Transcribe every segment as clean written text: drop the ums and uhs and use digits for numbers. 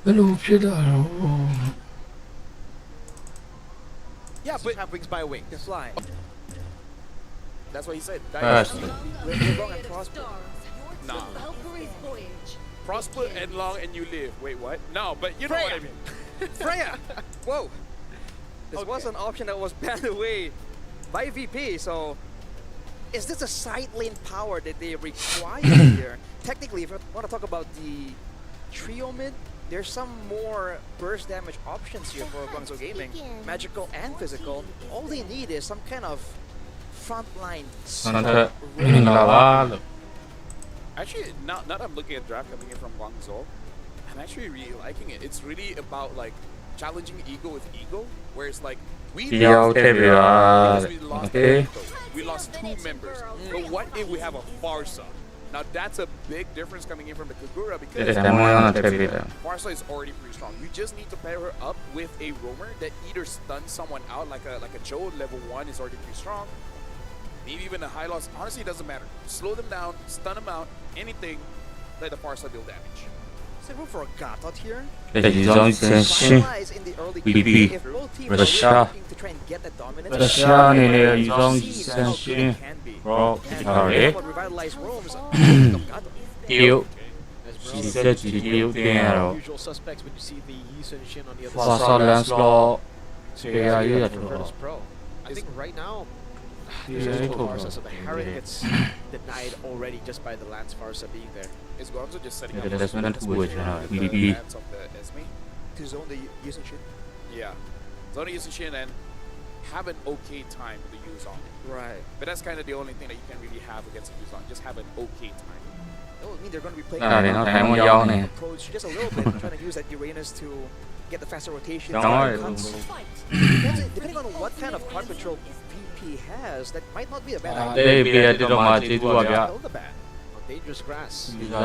ဘယ်လိုဖြစ်တာတော့ Yeah, but have wings by wing. Can fly. That's what he said. We're going and prosper. Nah. Prosper and long and you live. Wait, what? No, but you know what I mean. Freya! Whoa! This Okay. was an option that was banned away by VP, so is this a side lane power that they require here? Technically, if I want to talk about the trio mid, there's some more burst damage options here for Guangzhou Gaming. Magical and physical. All they need is some kind of frontline. Actually, now that I'm looking at draft coming in from Guangzhou, I'm actually really liking it. It's really about like challenging ego with ego, where it's like we lost we lost 2 members. But what if we have a Farsa? Now that's a big difference coming in from the Kagura because Farsa is already pretty strong. You just need to pair her up with a roamer that either stuns someone out like a Joe level 1 is already pretty strong. Maybe even a high loss. Honestly, it doesn't matter. Slow them down, stun them out, anything. Let the Farsa deal damage. Is there room for a Gatot here? Finalize in the early BB. game. If both teams are Russia. looking to try and get that dominance, Russiaအနေနဲ့ယူဆောင် see how good it Senshin can be. Bro And Sorry what revitalized roams of Gatot. တရုတ်စီဆက်ကြည့်တရုတ်တင်ရတော့ Usual suspects when you see the Yi Sun Shin on the other Farsa side. Lancelot ဆရာကြီးရတော့ Virtus Pro. I think right now there's Yeah, also cool. Farsa, so the Harry gets denied already just by the Lance Farsa being there. Is Guangzhou just setting up Yeah, that's meant to work, the BB. lands of the Esme? To zone the Yusun shit. Yeah. Zona Yushin and have an okay time with the Yuzong. Right. But that's kind of the only thing that you can really have against the Yuzong. Just have an okay time. That would mean they're going to be playing အဲ့ဒါတွေတော့ထိုင်မရောက်နေ approach just a little bit, trying to use that Uranus to get the faster rotation. Don't worry. Depending on what kind of card control VP has, that might not be a bad တေး idea. ပြရတော့မှကျေးဇူးပါဗျာ Kill the bat on dangerous grass. ယူဇာ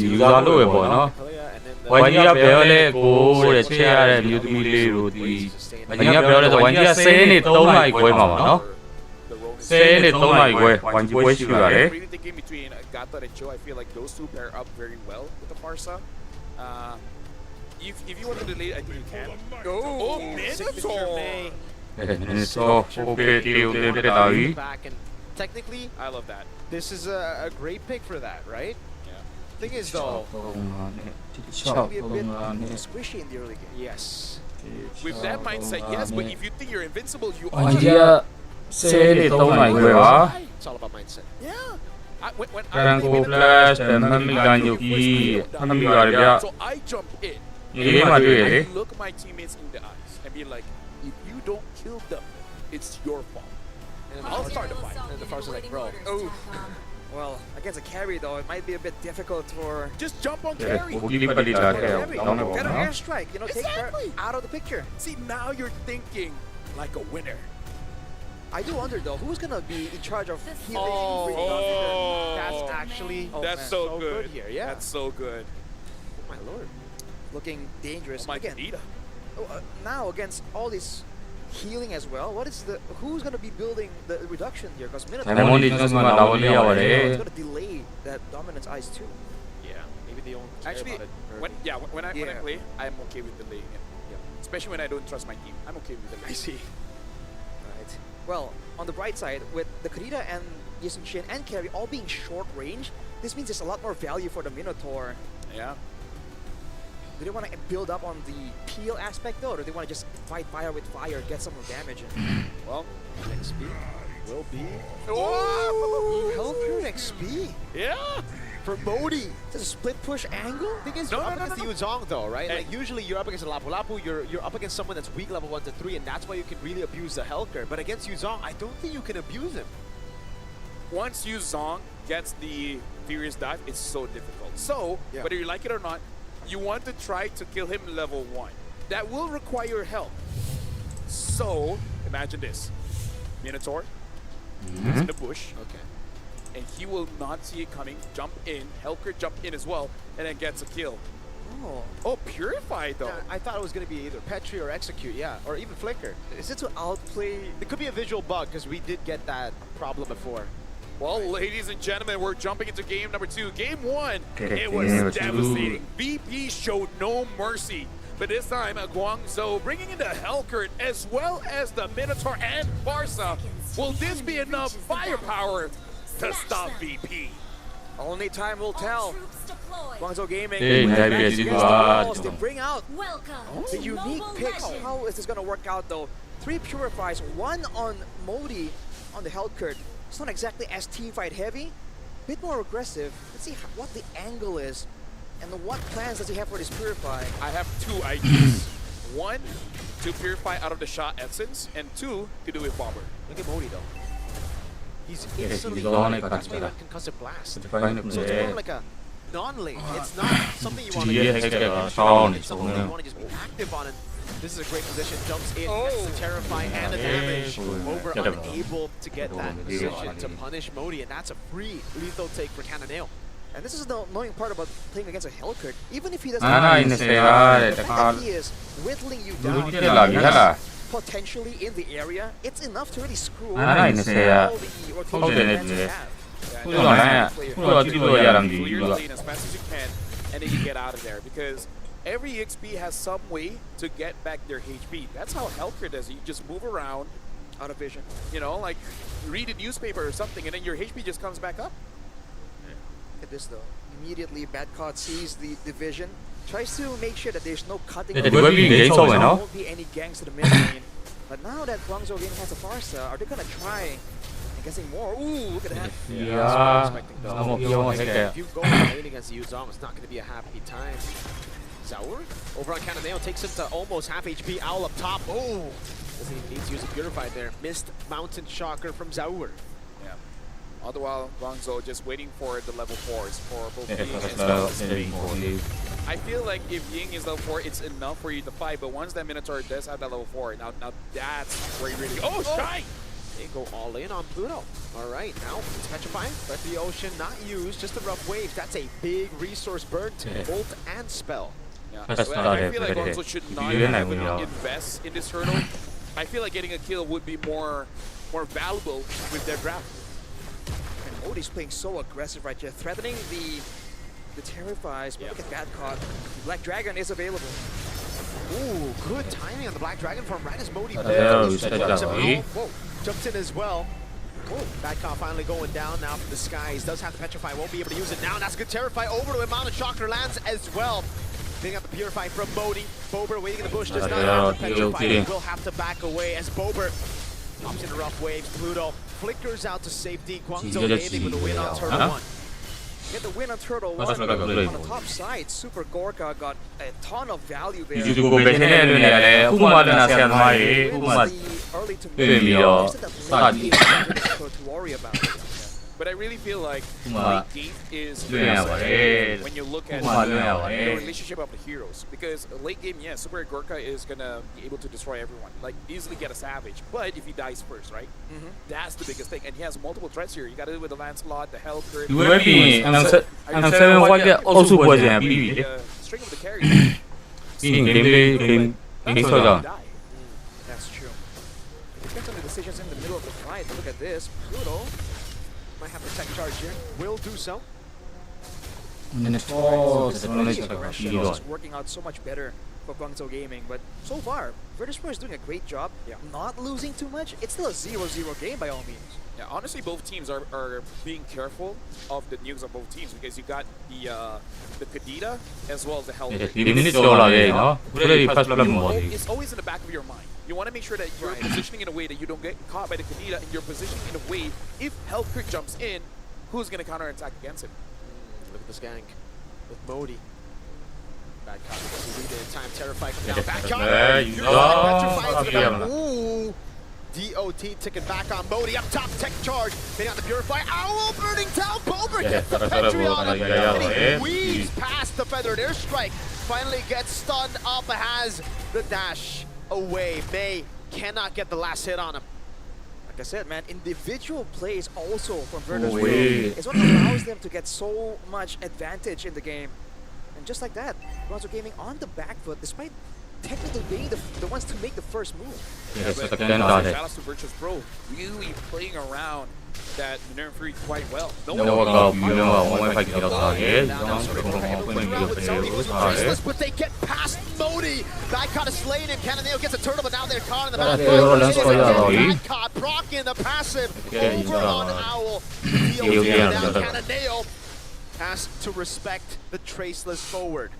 ယူဇာလို့ရပေါ့နော် Kalia and then ဝိုင်းကြီးကပြောလဲကိုတဲ့ချက်ရတဲ့မြို့သမီးလေးတို့ဒီဝိုင်းကြီးကပြောလဲဆိုဝိုင်းကြီးက10နှစ်3နိုင်ခွဲမှာပါနော် The Ronin. 10နှစ်3နိုင်ခွဲဝိုင်းကြီးပွဲရှိရတယ် Really thinking between Gatot and Cho, I feel like those two pair up very well with the Farsa. If you want to delay, I think you can. Oh, Signature Minotaur! May. ဆိုโอเคတီယိုတင်ပြတာပြီ Back and technically I love that. this is a great pick for that, right? Yeah. Thing is though, Should be a bit squishy in the early game. yes. With that mindset, yes, but if you think you're invincible, you ဝို are. င်းကြီးက10နှစ်3နိုင်ခွဲပါ It's all about mindset. Yeah. When Can go flash တမမီကညုတ်ကြီးမမီရတယ်ဗျ So I jump in. ဒီလေးမှာတွေ့ရတယ် I look my teammates in the eyes and be like, if you don't kill them, it's your fault. And I'll start the fight. And the Farsa's like, bro. Oh, Well, against a carry though, it might be a bit difficult for. just jump on ဒီ carry. ကိုကြီးပလီလာတဲ့တောင်းနေပါ Get an နော် airstrike, you know, take her Exactly. out of the picture. See, now you're thinking like a winner. I do wonder though, who's gonna be in charge of healing? Oh. That's actually Oh, That's man. so so good. good here, yeah. That's so good. oh my lord. Looking dangerous Oh my again. Kanita. Now against all this healing as well, who's gonna be building the reduction here? Because Minotaur ဒါမှမဟုတ်ဒီကျွန်တော်လာလို့ရပါတယ် is gonna delay that dominance ice too. Yeah, maybe they don't care Actually, about it. when I Yeah. play, I'm okay with delaying it. Yeah. Especially when I don't trust my team. I'm okay with I delaying. see. Right. Well, on the bright side, with the Karita and Yasun Shin and Carry all being short range, this means there's a lot more value for the Minotaur. Yeah. Do they want to build up on the peel aspect though, or do they want to just fight fire with fire, get some more damage in? Well, XP will be oh! help your XP Yeah. for Modi. Is this a split push angle? Thing is, No, you're no, up no, against no, the Yuzong though, right? Hey. Like usually you're up against a Lapu Lapu, you're up against someone that's weak level 1 to 3, and that's why you can really abuse the Helker. But against Yuzong, I don't think you can abuse him. Once Yu Zong gets the Furious Dive, it's so difficult. So, Yeah. whether you like it or not, you want to try to kill him level 1. That will require help. So, imagine this. Minotaur is in the bush, Okay. and he will not see it coming, jump in, Helker jump in as well, and then gets a kill. Oh, Oh, Purify though. Yeah, I thought it was going to be either Petri or Execute, yeah, or even Flicker. is it to outplay? It could be a visual bug because we did get that problem before. Well, ladies and gentlemen, we're jumping into game number 2. Game 1, Okay, it was game number 2. devastating. VP showed no mercy. But this time, Guangzhou bringing in the Hellcurt as well as the Minotaur and Barca. Will this be enough firepower to stop VP? Only time will tell. Guangzhou Gaming, Hey, with happy Max as you against are. the walls, they bring out Welcome the to unique Mobile picks. Legends. How is this going to work out though? 3 Purifies, 1 on Modi on the Hellcurt. It's not exactly as teamfight heavy, bit more aggressive. Let's see what the angle is and what plans does he have for this Purify. I have 2 ideas. 1, to purify out of the shot essence, and 2, to do with Bomber. Look at Modi though. He's Yeah, instantly he's on it, that's why he but- went concussive blast. So Fine, it's more yeah. like a non-lane. It's not something you want to Yeah, use. yeah, It's yeah. something that you want to just be active on. And this is a great position. Jumps in, gets the Terrify and the damage. Over unable to get that position to punish Modi, and that's a free lethal take for Cannonale. And this is the annoying part about playing against a Hellcurt. Even if he doesn't Ana have ini the saya fact that he is whittling you down, Dulu dia lah, bisa lah. potentially in the area, it's enough to really screw Ana ini saya. all the Kau rotation dia plans you ni. have. Aku dah nanya. Aku dah tidur jarang di Clear the juga. lane as fast as you can, and then you get out of there. Because every XP has some way to get back their HP. That's how Hellcurt does it. You just move around, Out of vision. you know, like read a newspaper or something, and then your HP just comes back up. Look at this though. Immediately, Badcod sees the division, tries to make sure that there's no cutting. Jadi away. gue bikin game show, There no? won't be any gangs to the mid lane. But now that Guangzhou Gaming has a Farsa, are they gonna try? I'm guessing more. Ooh, look at that. Ya, kamu If kayak. you go lane against Yuzong, it's not going to be a happy time. Zaur over on Cannonale takes him to almost half HP. Owl up top. Oh, doesn't even need to use a Purified there. Missed Mountain Shocker from Zaur. Yeah. All the while, Guangzhou just waiting for the level 4s for both Ying and Kalau Spell. I feel like if Ying is level 4, it's enough for you to fight. But once that Minotaur does have that level 4, now that's where you really. Oh, shine! They go all in on Pluto. All right, now it's petrifying. But the ocean not used, just a rough wave. That's a big resource burn to Bolt and Spell. Yeah. That's Well, not I it, feel like but Guangzou should not you didn't heavily know. invest in this hurdle. I feel like getting a kill would be more valuable with their draft. And Modi's playing so aggressive right here, threatening the Terrifies. But look at Badcod. Black Dragon is available. Ooh, good timing on the Black Dragon from right as Modi Yeah, jumps we said in. that, eh? Whoa, jumps in as well. Oh, Badcon finally going down now from the skies. Does have to petrify, won't be able to use it now. That's good. Terrify over to him. Mountain Shocker lands as well. Getting out the Purify from Modi. Bober waiting in the bush. Does not have to petrify. He will have to back away as Bober pops into rough waves. Pluto flickers out to safety. Guangzhou Gaming with a win on Turtle 1. Get the win on Turtle 1 Masa on sudah boleh. the top side. Super Gorka got a ton of value there. Jujur gue biasanya ada ni ada. Aku mau ada nasihat mai. Aku mau. Early to Eh, mid. Mio. Just that Tadi. late game to worry about. But I really feel like Cuma- late game is Itu yang awal. when you look at Cuma itu yang awal. the relationship of the heroes. Because late game, yeah, Super Gorka is gonna be able to destroy everyone, like easily get a Savage. But if he dies first, right? That's the biggest thing. And he has multiple threats here. You got to do with the Lancelot, the Hellcurt. Dua ni, ang seven one dia also buat je BB. String of the carry. Ini game soda. That's true. It depends on the decisions in the middle of the fight. Look at this. Pluto. Might have the tech charge here. Will do so. Oh, It's working out so much better for Guangzhou Gaming, but so far, Virtus.pro is doing a great job. Yeah. Not losing too much. It's still a 0-0 game by all means. Yeah, honestly, both teams are being careful of the nukes of both teams because you got the Kadita as well as the Hellcurt. Ini sola dia, no? Boleh di pas belum buat. It's always in the back of your mind. You want to make sure that you're positioning in a way that you don't get caught by the Kadita, and you're positioning in a way, if Hellcurt jumps in, who's going to counterattack against him? Look at this gang with Modi. Bad cop because he read it in time. Terrify coming down. Back on. you Petrified to the go. back. Ooh. DOT ticking back on Modi. Up top, tech charge. Hitting on the Purify. Owl burning down. Bober gets the Petri on him. And he weaves past the feathered airstrike. Finally gets stunned up. Has the dash away. May cannot get the last hit on him. Like I said, man, individual plays also from Virtus.pro wait. is what allows them to get so much advantage in the game. And just like that, Guangzhou Gaming on the back foot, despite technically being the ones to make the first move. Yes, But tekan dah deh. shout out to Virtus.pro, really playing around that Minerva Fury quite well. 너가 유명한 원파이트 기억하게 but they get past Modi. Badcott is slain him. Cananeo gets a turtle, but now they're caught in the back. Badcott proccing the passive over on Owl. Now Cananeo has to respect the traceless forward.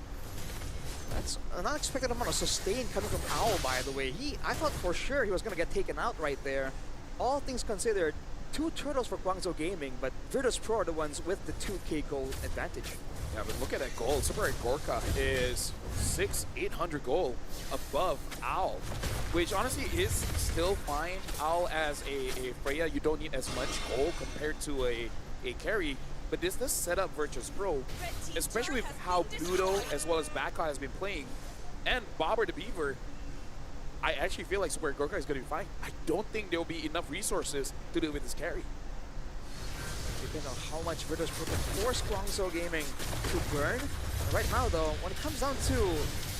That's an unexpected amount of sustain coming from Owl, by the way. I thought for sure he was going to get taken out right there. All things considered, 2 turtles for Guangzhou Gaming, but Virtus Pro are the ones with the 2k gold advantage. Yeah, but look at that gold. Super Gorka is 800 gold above Owl, which honestly is still fine. Owl as a Freya, you don't need as much gold compared to a carry. But this does set up Virtus Pro, especially with how Budo as well as Badcott has been playing, and Bobber the Beaver. I actually feel like Super Gorka is going to be fine. I don't think there will be enough resources to deal with this carry. Depends on how much Virtus Pro can force Guangzhou Gaming to burn. Right now, though, when it comes down to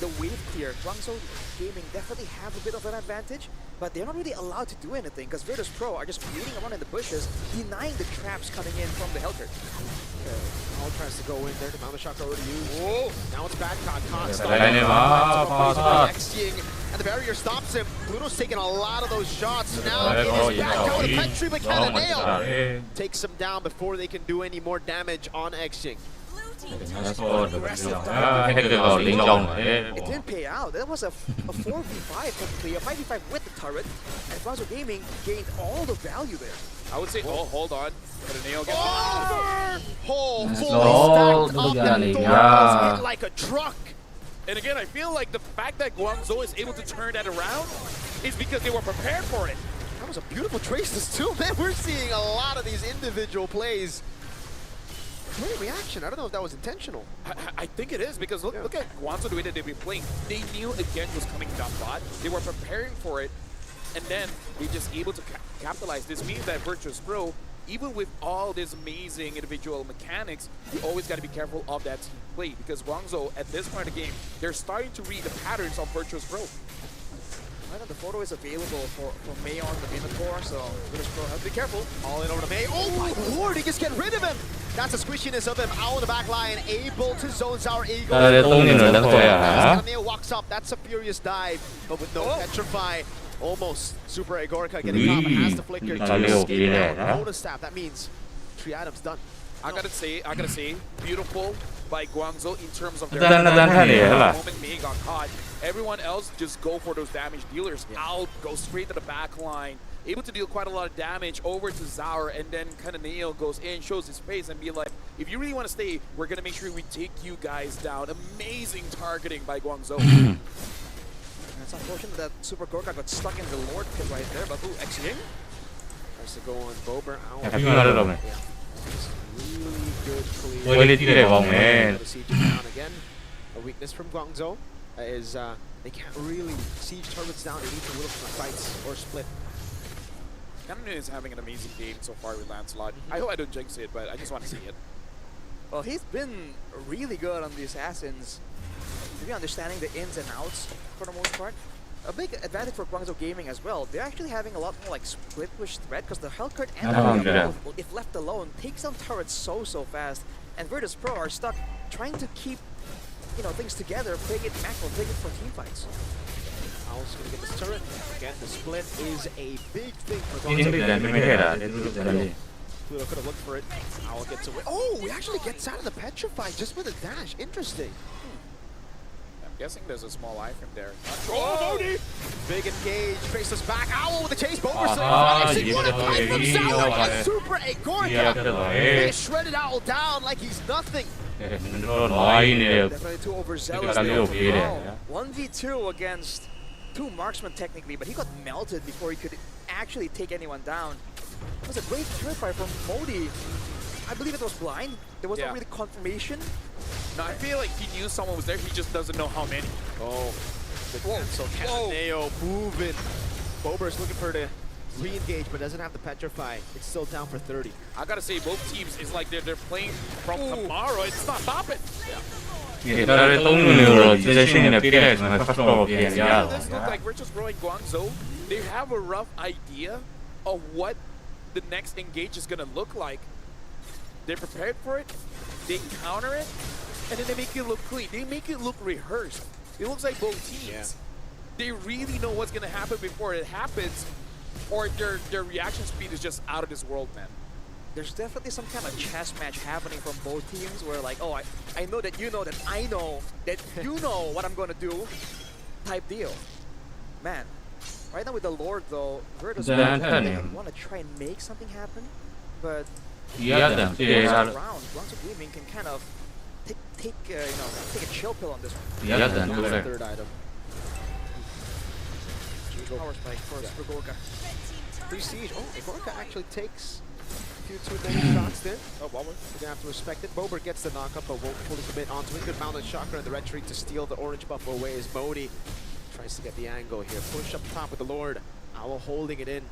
the wave clear, Guangzhou Gaming definitely have a bit of an advantage, but they're not really allowed to do anything because Virtus Pro are just waiting around in the bushes, denying the traps coming in from the Hellcurt. Owl tries to go in there. The Mount Shock already used. Whoa! Now it's Badcott. And the barrier stops him. Pluto's taking a lot of those shots. Now it is Badcott with Petri, but Cananeo takes him down before they can do any more damage on Xing. It didn't pay out. That was a 4v5 technically, a 5v5 with the turret, and Guangzhou Gaming gained all the value there. I would say, hold on. Cananeo gets Hole fully stacked up and Thor hit like a truck. And again, I feel like the fact that Guangzhou is able to turn that around is because they were prepared for it. That was a beautiful traces too, man. We're seeing a lot of these individual plays. Great reaction. I don't know if that was intentional. I think it is because look at Guangzhou, the way that they've been playing. They knew again was coming down bot. They were preparing for it, and then they just able to capitalize. This means that Virtus Pro, even with all these amazing individual mechanics, you always got to be careful of that team play because Guangzhou, at this point of the game, they're starting to read the patterns of Virtus Pro. I know the photo is available for May on the Minotaur, so Virtus Pro have to be careful. All in over to May. Oh my lord, he just get rid of him. That's the squishiness of him. Owl in the back line, able to zone Sour Eagle. Cananeo walks up. That's a furious dive, but with no petrify. Almost Super Agorica getting caught, but has the flicker to bonus staff. That means 3 items done. I gotta say, beautiful by Guangzhou in terms of their moment May got caught. Everyone else just go for those damage dealers. Owl goes straight to the back line, able to deal quite a lot of damage over to Zaur, and then Cananeo goes in, shows his face, and be like, if you really want to stay, we're gonna make sure we take you guys down. Amazing targeting by Guangzhou. It's unfortunate that Super Gorka got stuck in the Lord pit right there, but Xing tries to go on Bober. Owl. Yeah. Really good clear. Siege down again. A weakness from Guangzhou is they can't really siege turrets down. They need to will fights or split. Cananeo is having an amazing game so far with Lancelot. I hope I don't jinx it, but I just want to see it. Well, he's been really good on the assassins, maybe understanding the ins and outs for the most part. A big advantage for Guangzhou Gaming as well. They're actually having a lot more like split push threat because the Hellcurt and the if left alone, takes down turrets so fast. And Virtus Pro are stuck trying to keep things together, playing it macro, playing it for team fights. Owl's gonna get this turret. Again, the split is a big thing for Guangzhou. Pluto could have looked for it. Owl gets away. Oh, he actually gets out of the petrify just with a dash. Interesting. I'm guessing there's a small item there. Oh, big engage. Faceless back. Owl with the chase. Bober Super Agorica. They shredded Owl down like he's nothing. Definitely too overzealous. 1v2 against 2 marksmen technically, but he got melted before he could actually take anyone down. It was a great purifier from Modi. I believe it was blind. There was not really confirmation. No, I feel like he knew someone was there. He just doesn't know how many. Oh, so Cananeo moving. Bober's looking for the re-engage, but doesn't have the petrify. It's still down for 30. I gotta say, both teams is like they're playing from tomorrow. It's not stopping. This looks like Virtus Pro and Guangzhou. They have a rough idea of what the next engage is gonna look like. They're prepared for it, they counter it, and then they make it look clean. They make it look rehearsed. It looks like both teams. They really know what's gonna happen before it happens, or their reaction speed is just out of this world, man. There's definitely some kind of chess match happening from both teams where like, oh, I know that you know that I know that you know what I'm gonna do type deal. Man, right now with the Lord though, Virtus want to try and make something happen, but round Gaming can kind of take a chill pill on this one. Third item. Power spike for Gorka. Free siege. Oh, Gorka actually takes a few too many shots there. Oh, Bober. We're gonna have to respect it. Bober gets the knock up, but won't fully commit onto it. Good mounted chakra in the retreat to steal the orange buff away as Modi tries to get the angle here. Push up top with the Lord. Owl holding it in.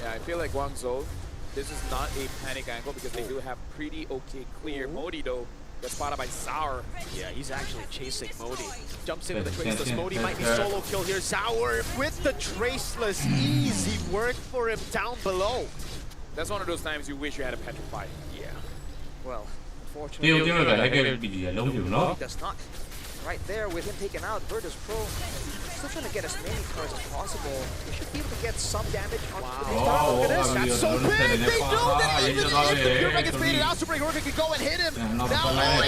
Yeah, I feel like Guangzhou, this is not a panic angle because they do have pretty okay clear. Modi though gets spotted by Sour. Yeah, he's actually chasing Modi. Jumps in with the Traceless. Modi might be solo kill here. Sour with the Traceless. Easy work for him down below. That's one of those times you wish you had a Petrify. Yeah. Well, unfortunately, nó. he does not. Right there with him taken out, Virtus Pro still trying to get as many cards as possible. They should be able to get some damage onto the base. Look at this. That's so big. They know that even if the Pure gets faded out, Super Gorka can go and hit him. Now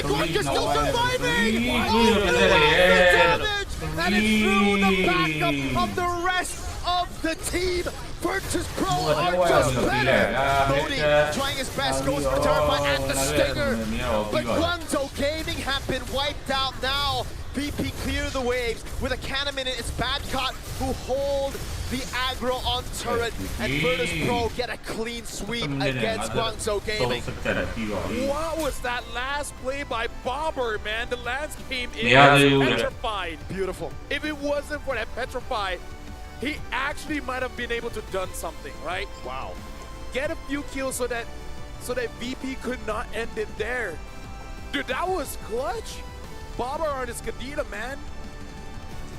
Gorka's still surviving. Oh, the damage. And it's through the backup of the rest of the team. Virtus Pro are just better. Modi trying his best, goes for Terrify and the Stinger. But Guangzhou Gaming have been wiped out now. VP clear the waves with a cannon in it. It's Badcott who hold the aggro on turret. And Virtus Pro get a clean sweep against Guangzhou Gaming. What was that last play by Bobber, man? The lance came in petrified. Beautiful. If it wasn't for that petrify, he actually might have been able to done something, right? Wow. Get a few kills so that VP could not end it there. Dude, that was clutch. Bobber on his Kadita, man.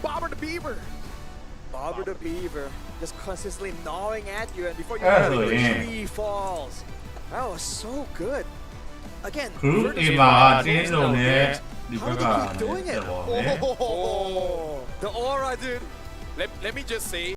Bobber the Beaver. Bobber the Beaver just consistently gnawing at you, and before you know it, the tree falls. That was so good. Again, Virtus Pro, how do they keep doing it? Oh, the aura, dude. Let me just say,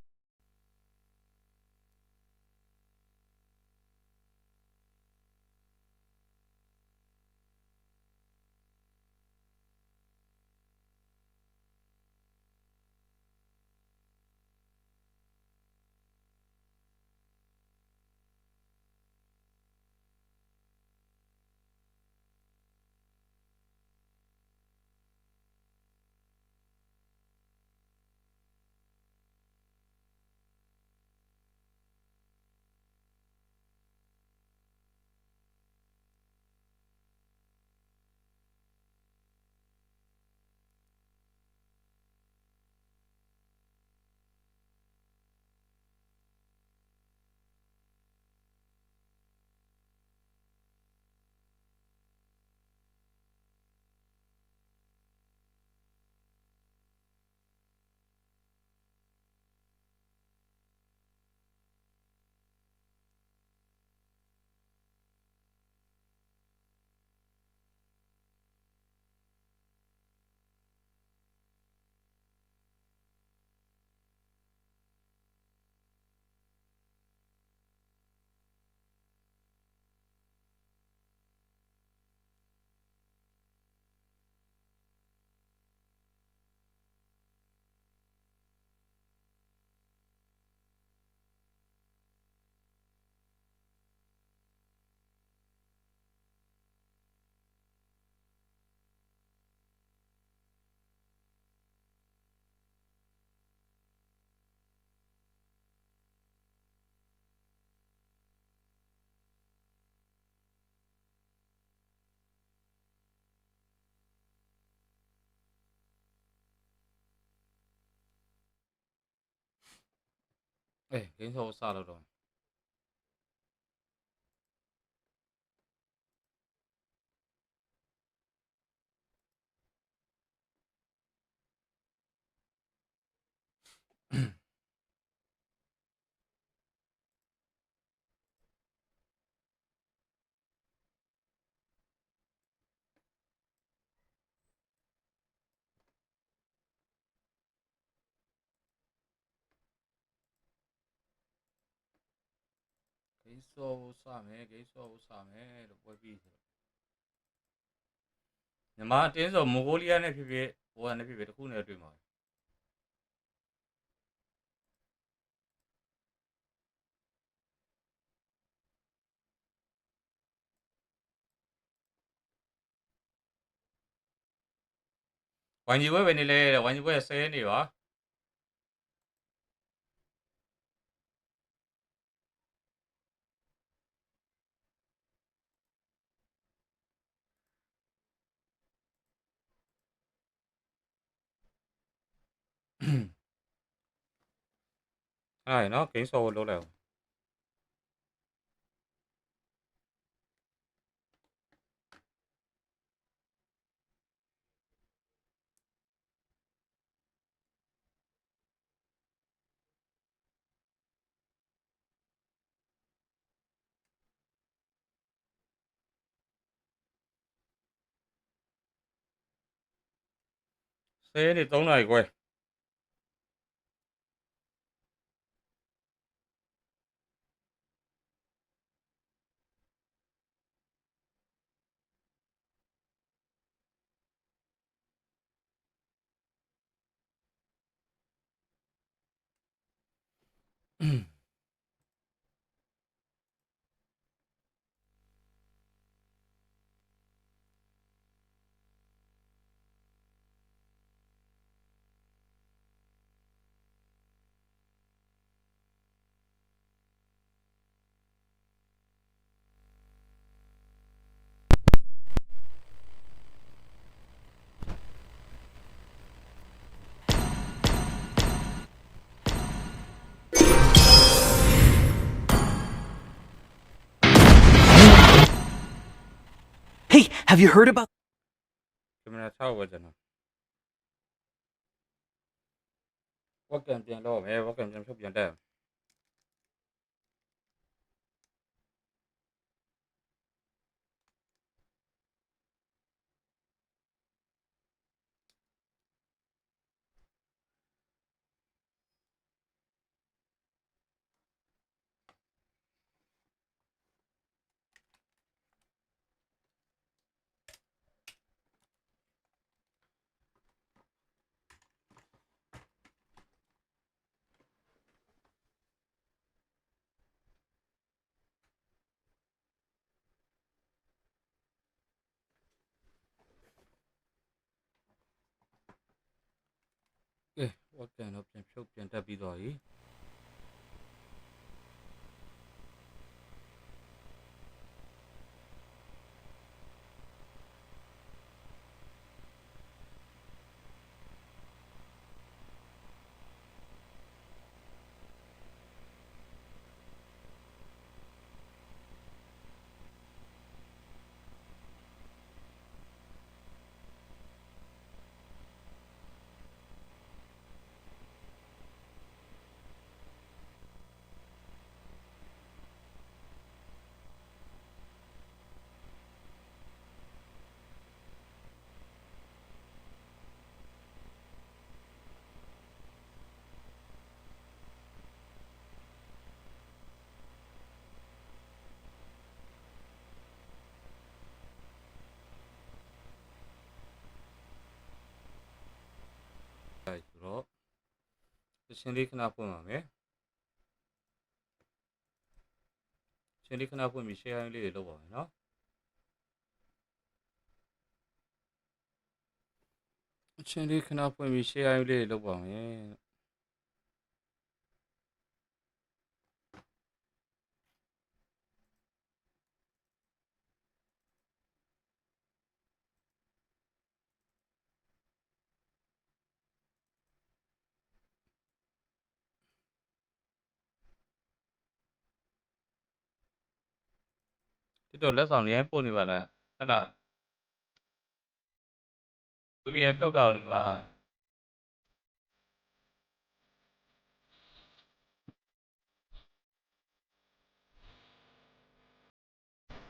Game show xa rồi. င်းစောစမယ်ဂိမ်းစောစမယ်လို့ပွဲပြီးဆိုမြန်မာတင်းစောမွန်ဂိုလီးယားနဲ့ဖြစ်ဖြစ်ဟိုကနဲ့ဖြစ်ဖြစ်တစ်ခုနဲ့တွေ့မှာဝိုင်းကြီးပွဲပဲနေလဲဝိုင်းကြီးပွဲဆဲနေပါအဲ့နော်ဂိမ်းစောကိုလုပ်လိုက်အောင်ဆဲနေ3 နာရီခွဲHey, have you heard about ကင်မရာ6ပဲကျွန်တော်ဝက်ကန်ပြန်တော့မယ်ဝက်ကန်ပြန်ဖြုတ်ပြန်တက်ကဲဝက်ကန်တော့ပြန်ဖြုတ်ပြန်တက်ပြီးသွားပြီအဲ့ဆိုတော့ရှင်လေးခဏဖွင့်ပါမယ်ရှင်လေးခဏဖွင့်ပြီး share လေးတွေလုပ်ပါမယ်နော်ရှင်လေးခဏဖွင့်ပြီး share လေးတွေလုပ်ပါမယ်ဒီတော့လက်ဆောင်လေးပို့နေပါလားအဲ့ဒါသူပြန်ပြုတ်တော့ပါ